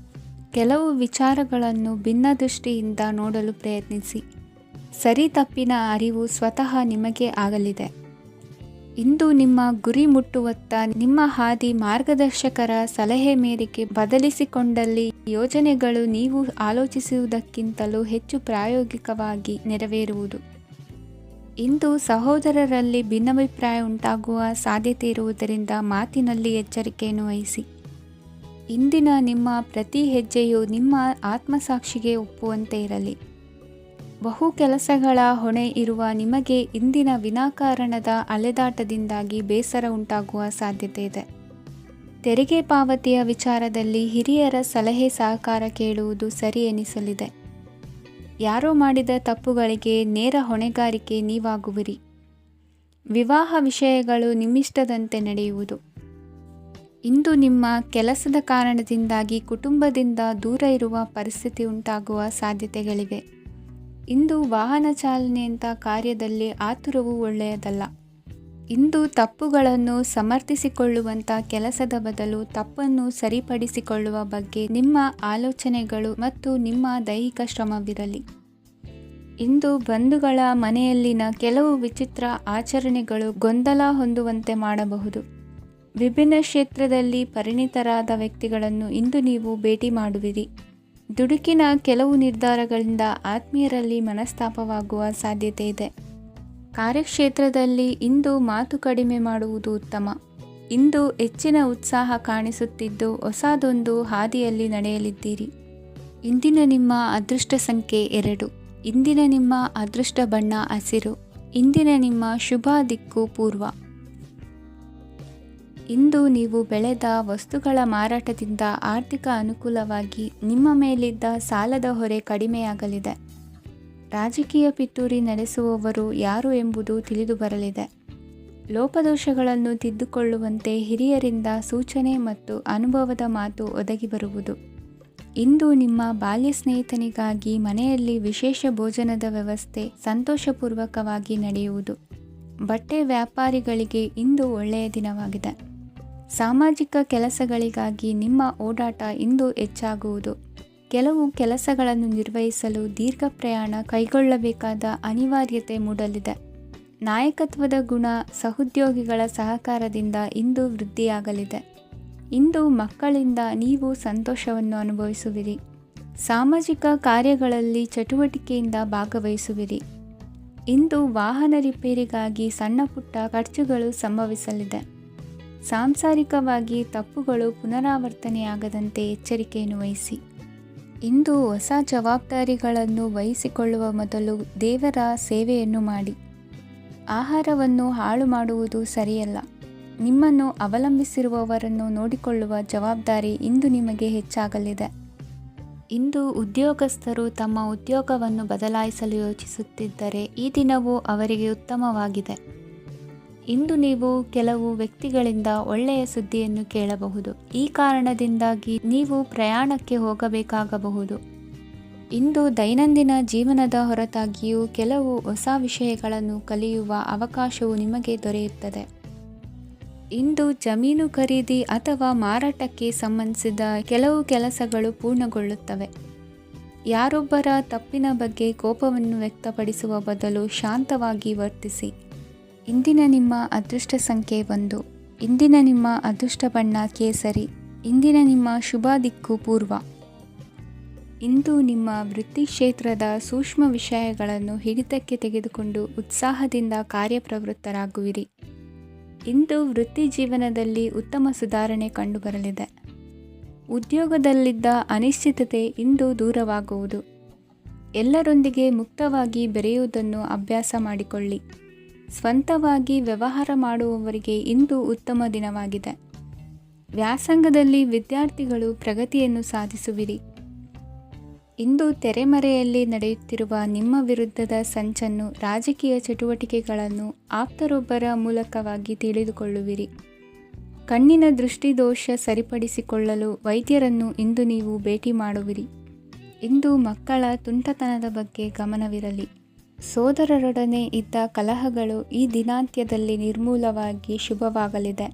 ಕೆಲವು ವಿಚಾರಗಳನ್ನು ಭಿನ್ನ ದೃಷ್ಟಿಯಿಂದ ನೋಡಲು ಪ್ರಯತ್ನಿಸಿ. ಸರಿ ತಪ್ಪಿನ ಅರಿವು ಸ್ವತಃ ನಿಮಗೆ ಆಗಲಿದೆ. ಇಂದು ನಿಮ್ಮ ಗುರಿ ಮುಟ್ಟುವತ್ತ ನಿಮ್ಮ ಹಾದಿ ಮಾರ್ಗದರ್ಶಕರ ಸಲಹೆ ಮೇರೆಗೆ ಬದಲಿಸಿಕೊಂಡಲ್ಲಿ ಯೋಜನೆಗಳು ನೀವು ಆಲೋಚಿಸುವುದಕ್ಕಿಂತಲೂ ಹೆಚ್ಚು ಪ್ರಾಯೋಗಿಕವಾಗಿ ನೆರವೇರುವುದು. ಇಂದು ಸಹೋದರರಲ್ಲಿ ಭಿನ್ನಾಭಿಪ್ರಾಯ ಉಂಟಾಗುವ ಸಾಧ್ಯತೆ ಇರುವುದರಿಂದ ಮಾತಿನಲ್ಲಿ ಎಚ್ಚರಿಕೆಯನ್ನು ವಹಿಸಿ. ಇಂದಿನ ನಿಮ್ಮ ಪ್ರತಿ ಹೆಜ್ಜೆಯು ನಿಮ್ಮ ಆತ್ಮಸಾಕ್ಷಿಗೆ ಒಪ್ಪುವಂತೆ ಇರಲಿ. ಬಹು ಕೆಲಸಗಳ ಹೊಣೆ ಇರುವ ನಿಮಗೆ ಇಂದಿನ ವಿನಾಕಾರಣದ ಅಲೆದಾಟದಿಂದಾಗಿ ಬೇಸರ ಉಂಟಾಗುವ ಸಾಧ್ಯತೆ ಇದೆ. ತೆರಿಗೆ ಪಾವತಿಯ ವಿಚಾರದಲ್ಲಿ ಹಿರಿಯರ ಸಲಹೆ ಸಹಕಾರ ಕೇಳುವುದು ಸರಿ ಎನಿಸಲಿದೆ. ಯಾರೋ ಮಾಡಿದ ತಪ್ಪುಗಳಿಗೆ ನೇರ ಹೊಣೆಗಾರಿಕೆ ನೀವಾಗುವಿರಿ. ವಿವಾಹ ವಿಷಯಗಳು ನಿಮ್ಮಿಷ್ಟದಂತೆ ನಡೆಯುವುದು. ಇಂದು ನಿಮ್ಮ ಕೆಲಸದ ಕಾರಣದಿಂದಾಗಿ ಕುಟುಂಬದಿಂದ ದೂರ ಇರುವ ಪರಿಸ್ಥಿತಿ ಉಂಟಾಗುವ ಸಾಧ್ಯತೆಗಳಿವೆ. ಇಂದು ವಾಹನ ಚಾಲನೆಯಂಥ ಕಾರ್ಯದಲ್ಲಿ ಆತುರವು ಒಳ್ಳೆಯದಲ್ಲ. ಇಂದು ತಪ್ಪುಗಳನ್ನು ಸಮರ್ಥಿಸಿಕೊಳ್ಳುವಂಥ ಕೆಲಸದ ಬದಲು ತಪ್ಪನ್ನು ಸರಿಪಡಿಸಿಕೊಳ್ಳುವ ಬಗ್ಗೆ ನಿಮ್ಮ ಆಲೋಚನೆಗಳು ಮತ್ತು ನಿಮ್ಮ ದೈಹಿಕ ಶ್ರಮವಿರಲಿ. ಇಂದು ಬಂಧುಗಳ ಮನೆಯಲ್ಲಿನ ಕೆಲವು ವಿಚಿತ್ರ ಆಚರಣೆಗಳು ಗೊಂದಲ ಹೊಂದುವಂತೆ ಮಾಡಬಹುದು. ವಿಭಿನ್ನ ಕ್ಷೇತ್ರದಲ್ಲಿ ಪರಿಣಿತರಾದ ವ್ಯಕ್ತಿಗಳನ್ನು ಇಂದು ನೀವು ಭೇಟಿ ಮಾಡುವಿರಿ. ದುಡುಕಿನ ಕೆಲವು ನಿರ್ಧಾರಗಳಿಂದ ಆತ್ಮೀಯರಲ್ಲಿ ಮನಸ್ತಾಪವಾಗುವ ಸಾಧ್ಯತೆ ಇದೆ. ಕಾರ್ಯಕ್ಷೇತ್ರದಲ್ಲಿ ಇಂದು ಮಾತು ಕಡಿಮೆ ಮಾಡುವುದು ಉತ್ತಮ. ಇಂದು ಹೆಚ್ಚಿನ ಉತ್ಸಾಹ ಕಾಣಿಸುತ್ತಿದ್ದು ಹೊಸದೊಂದು ಹಾದಿಯಲ್ಲಿ ನಡೆಯಲಿದ್ದೀರಿ. ಇಂದಿನ ನಿಮ್ಮ ಅದೃಷ್ಟ ಸಂಖ್ಯೆ 2. ಇಂದಿನ ನಿಮ್ಮ ಅದೃಷ್ಟ ಬಣ್ಣ ಹಸಿರು. ಇಂದಿನ ನಿಮ್ಮ ಶುಭ ದಿಕ್ಕು ಪೂರ್ವ. ಇಂದು ನೀವು ಬೆಳೆದ ವಸ್ತುಗಳ ಮಾರಾಟದಿಂದ ಆರ್ಥಿಕ ಅನುಕೂಲವಾಗಿ ನಿಮ್ಮ ಮೇಲಿದ್ದ ಸಾಲದ ಹೊರೆ ಕಡಿಮೆಯಾಗಲಿದೆ. ರಾಜಕೀಯ ಪಿತೂರಿ ನಡೆಸುವವರು ಯಾರು ಎಂಬುದು ತಿಳಿದು ಬರಲಿದೆ. ಲೋಪದೋಷಗಳನ್ನು ತಿದ್ದುಕೊಳ್ಳುವಂತೆ ಹಿರಿಯರಿಂದ ಸೂಚನೆ ಮತ್ತು ಅನುಭವದ ಮಾತು ಒದಗಿ ಬರುವುದು. ಇಂದು ನಿಮ್ಮ ಬಾಲ್ಯ ಸ್ನೇಹಿತನಿಗಾಗಿ ಮನೆಯಲ್ಲಿ ವಿಶೇಷ ಭೋಜನದ ವ್ಯವಸ್ಥೆ ಸಂತೋಷಪೂರ್ವಕವಾಗಿ ನಡೆಯುವುದು. ಬಟ್ಟೆ ವ್ಯಾಪಾರಿಗಳಿಗೆ ಇಂದು ಒಳ್ಳೆಯ ದಿನವಾಗಿದೆ. ಸಾಮಾಜಿಕ ಕೆಲಸಗಳಿಗಾಗಿ ನಿಮ್ಮ ಓಡಾಟ ಇಂದು ಹೆಚ್ಚಾಗುವುದು. ಕೆಲವು ಕೆಲಸಗಳನ್ನು ನಿರ್ವಹಿಸಲು ದೀರ್ಘ ಪ್ರಯಾಣ ಕೈಗೊಳ್ಳಬೇಕಾದ ಅನಿವಾರ್ಯತೆ ಮೂಡಲಿದೆ. ನಾಯಕತ್ವದ ಗುಣ ಸಹೋದ್ಯೋಗಿಗಳ ಸಹಕಾರದಿಂದ ಇಂದು ವೃದ್ಧಿಯಾಗಲಿದೆ. ಇಂದು ಮಕ್ಕಳಿಂದ ನೀವು ಸಂತೋಷವನ್ನು ಅನುಭವಿಸುವಿರಿ. ಸಾಮಾಜಿಕ ಕಾರ್ಯಗಳಲ್ಲಿ ಚಟುವಟಿಕೆಯಿಂದ ಭಾಗವಹಿಸುವಿರಿ. ಇಂದು ವಾಹನ ರಿಪೇರಿಗಾಗಿ ಸಣ್ಣ ಪುಟ್ಟ ಖರ್ಚುಗಳು ಸಂಭವಿಸಲಿದೆ. ಸಾಂಸಾರಿಕವಾಗಿ ತಪ್ಪುಗಳು ಪುನರಾವರ್ತನೆಯಾಗದಂತೆ ಎಚ್ಚರಿಕೆಯನ್ನು ವಹಿಸಿ. ಇಂದು ಹೊಸ ಜವಾಬ್ದಾರಿಗಳನ್ನು ವಹಿಸಿಕೊಳ್ಳುವ ಮೊದಲು ದೇವರ ಸೇವೆಯನ್ನು ಮಾಡಿ. ಆಹಾರವನ್ನು ಹಾಳು ಮಾಡುವುದು ಸರಿಯಲ್ಲ. ನಿಮ್ಮನ್ನು ಅವಲಂಬಿಸಿರುವವರನ್ನು ನೋಡಿಕೊಳ್ಳುವ ಜವಾಬ್ದಾರಿ ಇಂದು ನಿಮಗೆ ಹೆಚ್ಚಾಗಲಿದೆ. ಇಂದು ಉದ್ಯೋಗಸ್ಥರು ತಮ್ಮ ಉದ್ಯೋಗವನ್ನು ಬದಲಾಯಿಸಲು ಯೋಚಿಸುತ್ತಿದ್ದರೆ ಈ ದಿನವೂ ಅವರಿಗೆ ಉತ್ತಮವಾಗಿದೆ. ಇಂದು ನೀವು ಕೆಲವು ವ್ಯಕ್ತಿಗಳಿಂದ ಒಳ್ಳೆಯ ಸುದ್ದಿಯನ್ನು ಕೇಳಬಹುದು. ಈ ಕಾರಣದಿಂದಾಗಿ ನೀವು ಪ್ರಯಾಣಕ್ಕೆ ಹೋಗಬೇಕಾಗಬಹುದು. ಇಂದು ದೈನಂದಿನ ಜೀವನದ ಹೊರತಾಗಿಯೂ ಕೆಲವು ಹೊಸ ವಿಷಯಗಳನ್ನು ಕಲಿಯುವ ಅವಕಾಶವು ನಿಮಗೆ ದೊರೆಯುತ್ತದೆ. ಇಂದು ಜಮೀನು ಖರೀದಿ ಅಥವಾ ಮಾರಾಟಕ್ಕೆ ಸಂಬಂಧಿಸಿದ ಕೆಲವು ಕೆಲಸಗಳು ಪೂರ್ಣಗೊಳ್ಳುತ್ತವೆ. ಯಾರೊಬ್ಬರ ತಪ್ಪಿನ ಬಗ್ಗೆ ಕೋಪವನ್ನು ವ್ಯಕ್ತಪಡಿಸುವ ಬದಲು ಶಾಂತವಾಗಿ ವರ್ತಿಸಿ. ಇಂದಿನ ನಿಮ್ಮ ಅದೃಷ್ಟ ಸಂಖ್ಯೆ 1. ಇಂದಿನ ನಿಮ್ಮ ಅದೃಷ್ಟ ಬಣ್ಣ ಕೇಸರಿ. ಇಂದಿನ ನಿಮ್ಮ ಶುಭ ದಿಕ್ಕು ಪೂರ್ವ. ಇಂದು ನಿಮ್ಮ ವೃತ್ತಿ ಕ್ಷೇತ್ರದ ಸೂಕ್ಷ್ಮ ವಿಷಯಗಳನ್ನು ಹಿಡಿತಕ್ಕೆ ತೆಗೆದುಕೊಂಡು ಉತ್ಸಾಹದಿಂದ ಕಾರ್ಯಪ್ರವೃತ್ತರಾಗುವಿರಿ. ಇಂದು ವೃತ್ತಿ ಜೀವನದಲ್ಲಿ ಉತ್ತಮ ಸುಧಾರಣೆ ಕಂಡುಬರಲಿದೆ. ಉದ್ಯೋಗದಲ್ಲಿದ್ದ ಅನಿಶ್ಚಿತತೆ ಇಂದು ದೂರವಾಗುವುದು. ಎಲ್ಲರೊಂದಿಗೆ ಮುಕ್ತವಾಗಿ ಬೆರೆಯುವುದನ್ನು ಅಭ್ಯಾಸ ಮಾಡಿಕೊಳ್ಳಿ. ಸ್ವಂತವಾಗಿ ವ್ಯವಹಾರ ಮಾಡುವವರಿಗೆ ಇಂದು ಉತ್ತಮ ದಿನವಾಗಿದೆ. ವ್ಯಾಸಂಗದಲ್ಲಿ ವಿದ್ಯಾರ್ಥಿಗಳು ಪ್ರಗತಿಯನ್ನು ಸಾಧಿಸುವಿರಿ. ಇಂದು ತೆರೆಮರೆಯಲ್ಲಿ ನಡೆಯುತ್ತಿರುವ ನಿಮ್ಮ ವಿರುದ್ಧದ ಸಂಚನ್ನು, ರಾಜಕೀಯ ಚಟುವಟಿಕೆಗಳನ್ನು ಆಪ್ತರೊಬ್ಬರ ಮೂಲಕವಾಗಿ ತಿಳಿದುಕೊಳ್ಳುವಿರಿ. ಕಣ್ಣಿನ ದೃಷ್ಟಿದೋಷ ಸರಿಪಡಿಸಿಕೊಳ್ಳಲು ವೈದ್ಯರನ್ನು ಇಂದು ನೀವು ಭೇಟಿ ಮಾಡುವಿರಿ. ಇಂದು ಮಕ್ಕಳ ತುಂಟತನದ ಬಗ್ಗೆ ಗಮನವಿರಲಿ. ಸೋದರರೊಡನೆ ಇದ್ದ ಕಲಹಗಳು ಈ ದಿನಾಂತ್ಯದಲ್ಲಿ ನಿರ್ಮೂಲವಾಗಿ ಶುಭವಾಗಲಿದೆ.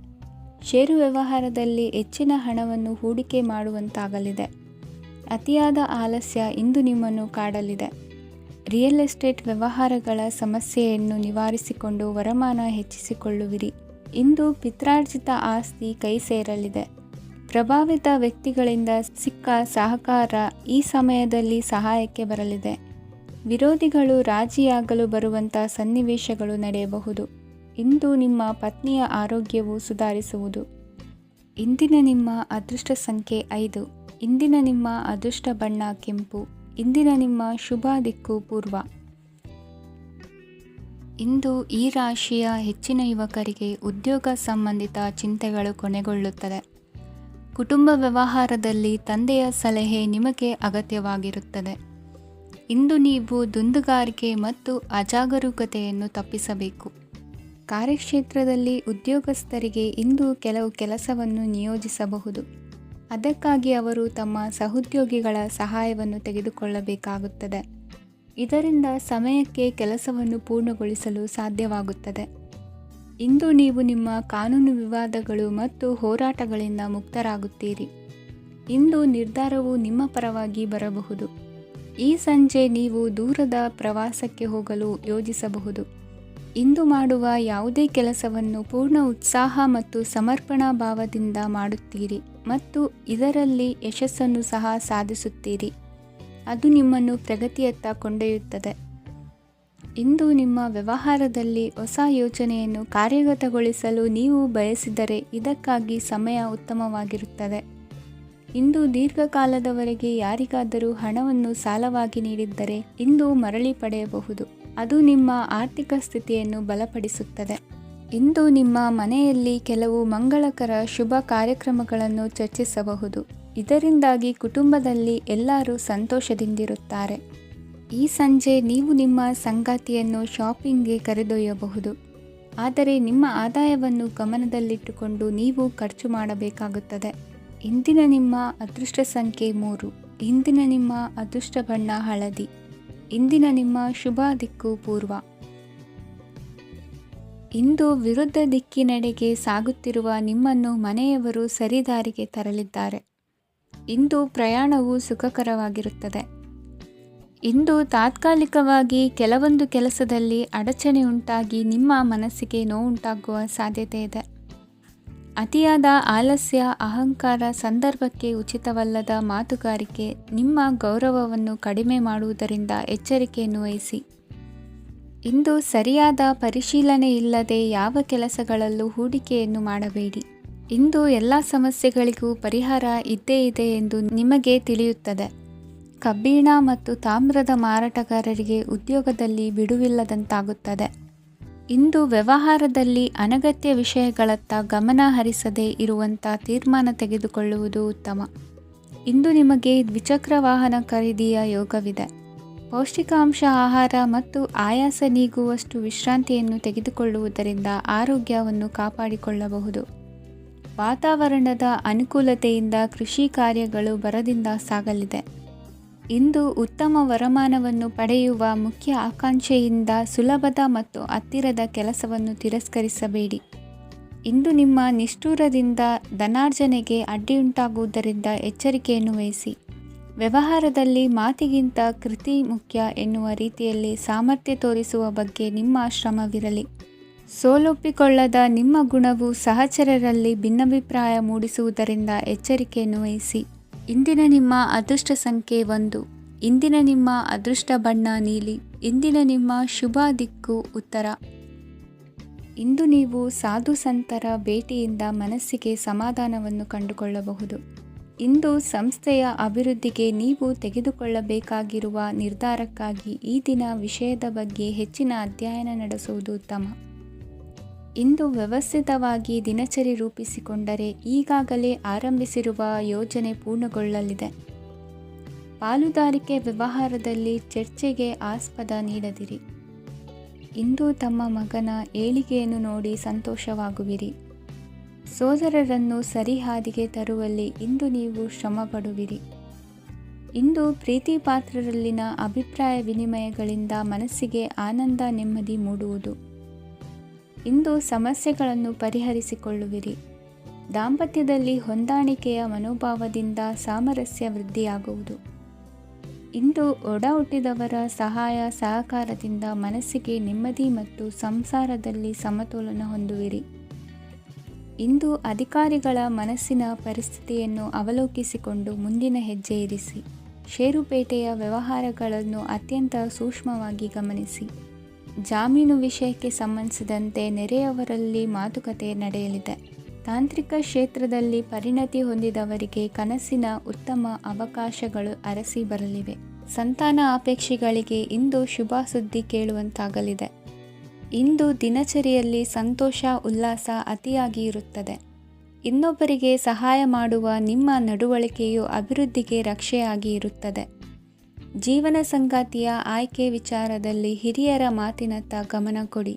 ಷೇರು ವ್ಯವಹಾರದಲ್ಲಿ ಹೆಚ್ಚಿನ ಹಣವನ್ನು ಹೂಡಿಕೆ ಮಾಡುವಂತಾಗಲಿದೆ. ಅತಿಯಾದ ಆಲಸ್ಯ ಇಂದು ನಿಮ್ಮನ್ನು ಕಾಡಲಿದೆ. ರಿಯಲ್ ಎಸ್ಟೇಟ್ ವ್ಯವಹಾರಗಳ ಸಮಸ್ಯೆಯನ್ನು ನಿವಾರಿಸಿಕೊಂಡು ವರಮಾನ ಹೆಚ್ಚಿಸಿಕೊಳ್ಳುವಿರಿ. ಇಂದು ಪಿತ್ರಾರ್ಜಿತ ಆಸ್ತಿ ಕೈ ಸೇರಲಿದೆ. ಪ್ರಭಾವಿತ ವ್ಯಕ್ತಿಗಳಿಂದ ಸಿಕ್ಕ ಸಹಕಾರ ಈ ಸಮಯದಲ್ಲಿ ಸಹಾಯಕ್ಕೆ ಬರಲಿದೆ. ವಿರೋಧಿಗಳು ರಾಜಿಯಾಗಲು ಬರುವಂಥ ಸನ್ನಿವೇಶಗಳು ನಡೆಯಬಹುದು. ಇಂದು ನಿಮ್ಮ ಪತ್ನಿಯ ಆರೋಗ್ಯವು ಸುಧಾರಿಸುವುದು. ಇಂದಿನ ನಿಮ್ಮ ಅದೃಷ್ಟ ಸಂಖ್ಯೆ 5. ಇಂದಿನ ನಿಮ್ಮ ಅದೃಷ್ಟ ಬಣ್ಣ ಕೆಂಪು. ಇಂದಿನ ನಿಮ್ಮ ಶುಭ ದಿಕ್ಕು ಪೂರ್ವ. ಇಂದು ಈ ರಾಶಿಯ ಹೆಚ್ಚಿನ ಯುವಕರಿಗೆ ಉದ್ಯೋಗ ಸಂಬಂಧಿತ ಚಿಂತೆಗಳು ಕೊನೆಗೊಳ್ಳುತ್ತದೆ. ಕುಟುಂಬ ವ್ಯವಹಾರದಲ್ಲಿ ತಂದೆಯ ಸಲಹೆ ನಿಮಗೆ ಅಗತ್ಯವಾಗಿರುತ್ತದೆ. ಇಂದು ನೀವು ದುಂದುಗಾರಿಕೆ ಮತ್ತು ಅಜಾಗರೂಕತೆಯನ್ನು ತಪ್ಪಿಸಬೇಕು. ಕಾರ್ಯಕ್ಷೇತ್ರದಲ್ಲಿ ಉದ್ಯೋಗಸ್ಥರಿಗೆ ಇಂದು ಕೆಲವು ಕೆಲಸವನ್ನು ನಿಯೋಜಿಸಬಹುದು. ಅದಕ್ಕಾಗಿ ಅವರು ತಮ್ಮ ಸಹೋದ್ಯೋಗಿಗಳ ಸಹಾಯವನ್ನು ತೆಗೆದುಕೊಳ್ಳಬೇಕಾಗುತ್ತದೆ. ಇದರಿಂದ ಸಮಯಕ್ಕೆ ಕೆಲಸವನ್ನು ಪೂರ್ಣಗೊಳಿಸಲು ಸಾಧ್ಯವಾಗುತ್ತದೆ. ಇಂದು ನೀವು ನಿಮ್ಮ ಕಾನೂನು ವಿವಾದಗಳು ಮತ್ತು ಹೋರಾಟಗಳಿಂದ ಮುಕ್ತರಾಗುತ್ತೀರಿ. ಇಂದು ನಿರ್ಧಾರವು ನಿಮ್ಮ ಪರವಾಗಿ ಬರಬಹುದು. ಈ ಸಂಜೆ ನೀವು ದೂರದ ಪ್ರವಾಸಕ್ಕೆ ಹೋಗಲು ಯೋಜಿಸಬಹುದು. ಇಂದು ಮಾಡುವ ಯಾವುದೇ ಕೆಲಸವನ್ನು ಪೂರ್ಣ ಉತ್ಸಾಹ ಮತ್ತು ಸಮರ್ಪಣಾ ಭಾವದಿಂದ ಮಾಡುತ್ತೀರಿ ಮತ್ತು ಇದರಲ್ಲಿ ಯಶಸ್ಸನ್ನು ಸಹ ಸಾಧಿಸುತ್ತೀರಿ. ಅದು ನಿಮ್ಮನ್ನು ಪ್ರಗತಿಯತ್ತ ಕೊಂಡೊಯ್ಯುತ್ತದೆ. ಇಂದು ನಿಮ್ಮ ವ್ಯವಹಾರದಲ್ಲಿ ಹೊಸ ಯೋಜನೆಯನ್ನು ಕಾರ್ಯಗತಗೊಳಿಸಲು ನೀವು ಬಯಸಿದರೆ ಇದಕ್ಕಾಗಿ ಸಮಯ ಉತ್ತಮವಾಗಿರುತ್ತದೆ. ಇಂದು ದೀರ್ಘಕಾಲದವರೆಗೆ ಯಾರಿಗಾದರೂ ಹಣವನ್ನು ಸಾಲವಾಗಿ ನೀಡಿದ್ದರೆ ಇಂದು ಮರಳಿ ಪಡೆಯಬಹುದು. ಅದು ನಿಮ್ಮ ಆರ್ಥಿಕ ಸ್ಥಿತಿಯನ್ನು ಬಲಪಡಿಸುತ್ತದೆ. ಇಂದು ನಿಮ್ಮ ಮನೆಯಲ್ಲಿ ಕೆಲವು ಮಂಗಳಕರ ಶುಭ ಕಾರ್ಯಕ್ರಮಗಳನ್ನು ಚರ್ಚಿಸಬಹುದು. ಇದರಿಂದಾಗಿ ಕುಟುಂಬದಲ್ಲಿ ಎಲ್ಲರೂ ಸಂತೋಷದಿಂದಿರುತ್ತಾರೆ. ಈ ಸಂಜೆ ನೀವು ನಿಮ್ಮ ಸಂಗಾತಿಯನ್ನು ಶಾಪಿಂಗ್ಗೆ ಕರೆದೊಯ್ಯಬಹುದು. ಆದರೆ ನಿಮ್ಮ ಆದಾಯವನ್ನು ಗಮನದಲ್ಲಿಟ್ಟುಕೊಂಡು ನೀವು ಖರ್ಚು ಮಾಡಬೇಕಾಗುತ್ತದೆ. ಇಂದಿನ ನಿಮ್ಮ ಅದೃಷ್ಟ ಸಂಖ್ಯೆ 3. ಇಂದಿನ ನಿಮ್ಮ ಅದೃಷ್ಟ ಬಣ್ಣ ಹಳದಿ. ಇಂದಿನ ನಿಮ್ಮ ಶುಭ ದಿಕ್ಕು ಪೂರ್ವ. ಇಂದು ವಿರುದ್ಧ ದಿಕ್ಕಿನೆಡೆಗೆ ಸಾಗುತ್ತಿರುವ ನಿಮ್ಮನ್ನು ಮನೆಯವರು ಸರಿದಾರಿಗೆ ತರಲಿದ್ದಾರೆ. ಇಂದು ಪ್ರಯಾಣವು ಸುಖಕರವಾಗಿರುತ್ತದೆ. ಇಂದು ತಾತ್ಕಾಲಿಕವಾಗಿ ಕೆಲವೊಂದು ಕೆಲಸದಲ್ಲಿ ಅಡಚಣೆ ಉಂಟಾಗಿ ನಿಮ್ಮ ಮನಸ್ಸಿಗೆ ನೋವುಂಟಾಗುವ ಸಾಧ್ಯತೆ ಇದೆ. ಅತಿಯಾದ ಆಲಸ್ಯ, ಅಹಂಕಾರ, ಸಂದರ್ಭಕ್ಕೆ ಉಚಿತವಲ್ಲದ ಮಾತುಗಾರಿಕೆ ನಿಮ್ಮ ಗೌರವವನ್ನು ಕಡಿಮೆ ಮಾಡುವುದರಿಂದ ಎಚ್ಚರಿಕೆಯನ್ನು ವಹಿಸಿ. ಇಂದು ಸರಿಯಾದ ಪರಿಶೀಲನೆ ಇಲ್ಲದೆ ಯಾವ ಕೆಲಸಗಳಲ್ಲೂ ಹೂಡಿಕೆಯನ್ನು ಮಾಡಬೇಡಿ. ಇಂದು ಎಲ್ಲ ಸಮಸ್ಯೆಗಳಿಗೂ ಪರಿಹಾರ ಇದ್ದೇ ಇದೆ ಎಂದು ನಿಮಗೆ ತಿಳಿಯುತ್ತದೆ. ಕಬ್ಬಿಣ ಮತ್ತು ತಾಮ್ರದ ಮಾರಾಟಗಾರರಿಗೆ ಉದ್ಯೋಗದಲ್ಲಿ ಬಿಡುವಿಲ್ಲದಂತಾಗುತ್ತದೆ. ಇಂದು ವ್ಯವಹಾರದಲ್ಲಿ ಅನಗತ್ಯ ವಿಷಯಗಳತ್ತ ಗಮನ ಹರಿಸದೇ ಇರುವಂಥ ತೀರ್ಮಾನ ತೆಗೆದುಕೊಳ್ಳುವುದು ಉತ್ತಮ. ಇಂದು ನಿಮಗೆ ದ್ವಿಚಕ್ರ ವಾಹನ ಖರೀದಿಯ ಯೋಗವಿದೆ. ಪೌಷ್ಟಿಕಾಂಶ ಆಹಾರ ಮತ್ತು ಆಯಾಸ ನೀಗುವಷ್ಟು ವಿಶ್ರಾಂತಿಯನ್ನು ತೆಗೆದುಕೊಳ್ಳುವುದರಿಂದ ಆರೋಗ್ಯವನ್ನು ಕಾಪಾಡಿಕೊಳ್ಳಬಹುದು. ವಾತಾವರಣದ ಅನುಕೂಲತೆಯಿಂದ ಕೃಷಿ ಕಾರ್ಯಗಳು ಬರದಿಂದ ಸಾಗಲಿದೆ. ಇಂದು ಉತ್ತಮ ವರಮಾನವನ್ನು ಪಡೆಯುವ ಮುಖ್ಯ ಆಕಾಂಕ್ಷೆಯಿಂದ ಸುಲಭದ ಮತ್ತು ಹತ್ತಿರದ ಕೆಲಸವನ್ನು ತಿರಸ್ಕರಿಸಬೇಡಿ. ಇಂದು ನಿಮ್ಮ ನಿಷ್ಠುರದಿಂದ ಧನಾರ್ಜನೆಗೆ ಅಡ್ಡಿಯುಂಟಾಗುವುದರಿಂದ ಎಚ್ಚರಿಕೆಯನ್ನು ವಹಿಸಿ. ವ್ಯವಹಾರದಲ್ಲಿ ಮಾತಿಗಿಂತ ಕೃತಿ ಮುಖ್ಯ ಎನ್ನುವ ರೀತಿಯಲ್ಲಿ ಸಾಮರ್ಥ್ಯ ತೋರಿಸುವ ಬಗ್ಗೆ ನಿಮ್ಮ ಶ್ರಮವಿರಲಿ. ಸೋಲೊಪ್ಪಿಕೊಳ್ಳದ ನಿಮ್ಮ ಗುಣವು ಸಹಚರರಲ್ಲಿ ಭಿನ್ನಾಭಿಪ್ರಾಯ ಮೂಡಿಸುವುದರಿಂದ ಎಚ್ಚರಿಕೆಯನ್ನು ವಹಿಸಿ. ಇಂದಿನ ನಿಮ್ಮ ಅದೃಷ್ಟ ಸಂಖ್ಯೆ 1. ಇಂದಿನ ನಿಮ್ಮ ಅದೃಷ್ಟ ಬಣ್ಣ ನೀಲಿ. ಇಂದಿನ ನಿಮ್ಮ ಶುಭ ದಿಕ್ಕು ಉತ್ತರ. ಇಂದು ನೀವು ಸಾಧು ಸಂತರ ಭೇಟಿಯಿಂದ ಮನಸ್ಸಿಗೆ ಸಮಾಧಾನವನ್ನು ಕಂಡುಕೊಳ್ಳಬಹುದು. ಇಂದು ಸಂಸ್ಥೆಯ ಅಭಿವೃದ್ಧಿಗೆ ನೀವು ತೆಗೆದುಕೊಳ್ಳಬೇಕಾಗಿರುವ ನಿರ್ಧಾರಕ್ಕಾಗಿ ಈ ದಿನ ವಿಷಯದ ಬಗ್ಗೆ ಹೆಚ್ಚಿನ ಅಧ್ಯಯನ ನಡೆಸುವುದು ಉತ್ತಮ. ಇಂದು ವ್ಯವಸ್ಥಿತವಾಗಿ ದಿನಚರಿ ರೂಪಿಸಿಕೊಂಡರೆ ಈಗಾಗಲೇ ಆರಂಭಿಸಿರುವ ಯೋಜನೆ ಪೂರ್ಣಗೊಳ್ಳಲಿದೆ. ಪಾಲುದಾರಿಕೆ ವ್ಯವಹಾರದಲ್ಲಿ ಚರ್ಚೆಗೆ ಆಸ್ಪದ ನೀಡದಿರಿ. ಇಂದು ತಮ್ಮ ಮಗನ ಏಳಿಗೆಯನ್ನು ನೋಡಿ ಸಂತೋಷವಾಗುವಿರಿ. ಸೋದರರನ್ನು ಸರಿಹಾದಿಗೆ ತರುವಲ್ಲಿ ಇಂದು ನೀವು ಶ್ರಮಪಡುವಿರಿ. ಇಂದು ಪ್ರೀತಿ ಪಾತ್ರರಲ್ಲಿನ ಅಭಿಪ್ರಾಯ ವಿನಿಮಯಗಳಿಂದ ಮನಸ್ಸಿಗೆ ಆನಂದ, ನೆಮ್ಮದಿ ಮೂಡುವುದು. ಇಂದು ಸಮಸ್ಯೆಗಳನ್ನು ಪರಿಹರಿಸಿಕೊಳ್ಳುವಿರಿ. ದಾಂಪತ್ಯದಲ್ಲಿ ಹೊಂದಾಣಿಕೆಯ ಮನೋಭಾವದಿಂದ ಸಾಮರಸ್ಯ ವೃದ್ಧಿಯಾಗುವುದು. ಇಂದು ಒಡ ಹುಟ್ಟಿದವರ ಸಹಾಯ ಸಹಕಾರದಿಂದ ಮನಸ್ಸಿಗೆ ನೆಮ್ಮದಿ ಮತ್ತು ಸಂಸಾರದಲ್ಲಿ ಸಮತೋಲನ ಹೊಂದುವಿರಿ. ಇಂದು ಅಧಿಕಾರಿಗಳ ಮನಸ್ಸಿನ ಪರಿಸ್ಥಿತಿಯನ್ನು ಅವಲೋಕಿಸಿಕೊಂಡು ಮುಂದಿನ ಹೆಜ್ಜೆ ಇರಿಸಿ. ಷೇರುಪೇಟೆಯ ವ್ಯವಹಾರಗಳನ್ನು ಅತ್ಯಂತ ಸೂಕ್ಷ್ಮವಾಗಿ ಗಮನಿಸಿ. ಜಾಮೀನು ವಿಷಯಕ್ಕೆ ಸಂಬಂಧಿಸಿದಂತೆ ನೆರೆಯವರಲ್ಲಿ ಮಾತುಕತೆ ನಡೆಯಲಿದೆ. ತಾಂತ್ರಿಕ ಕ್ಷೇತ್ರದಲ್ಲಿ ಪರಿಣತಿ ಹೊಂದಿದವರಿಗೆ ಕನಸಿನ ಉತ್ತಮ ಅವಕಾಶಗಳು ಅರಸಿ ಬರಲಿವೆ. ಸಂತಾನ ಅಪೇಕ್ಷೆಗಳಿಗೆ ಇಂದು ಶುಭ ಸುದ್ದಿ ಕೇಳುವಂತಾಗಲಿದೆ. ಇಂದು ದಿನಚರಿಯಲ್ಲಿ ಸಂತೋಷ, ಉಲ್ಲಾಸ ಅತಿಯಾಗಿ ಇರುತ್ತದೆ. ಇನ್ನೊಬ್ಬರಿಗೆ ಸಹಾಯ ಮಾಡುವ ನಿಮ್ಮ ನಡವಳಿಕೆಯು ಅಭಿವೃದ್ಧಿಗೆ ರಕ್ಷೆಯಾಗಿ ಇರುತ್ತದೆ. ಜೀವನ ಸಂಗಾತಿಯ ಆಯ್ಕೆ ವಿಚಾರದಲ್ಲಿ ಹಿರಿಯರ ಮಾತಿನತ್ತ ಗಮನ ಕೊಡಿ.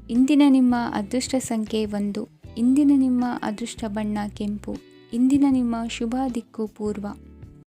ಇಂದಿನ ನಿಮ್ಮ ಅದೃಷ್ಟ ಸಂಖ್ಯೆ 1. ಇಂದಿನ ನಿಮ್ಮ ಅದೃಷ್ಟ ಬಣ್ಣ ಕೆಂಪು. ಇಂದಿನ ನಿಮ್ಮ ಶುಭ ದಿಕ್ಕು ಪೂರ್ವ.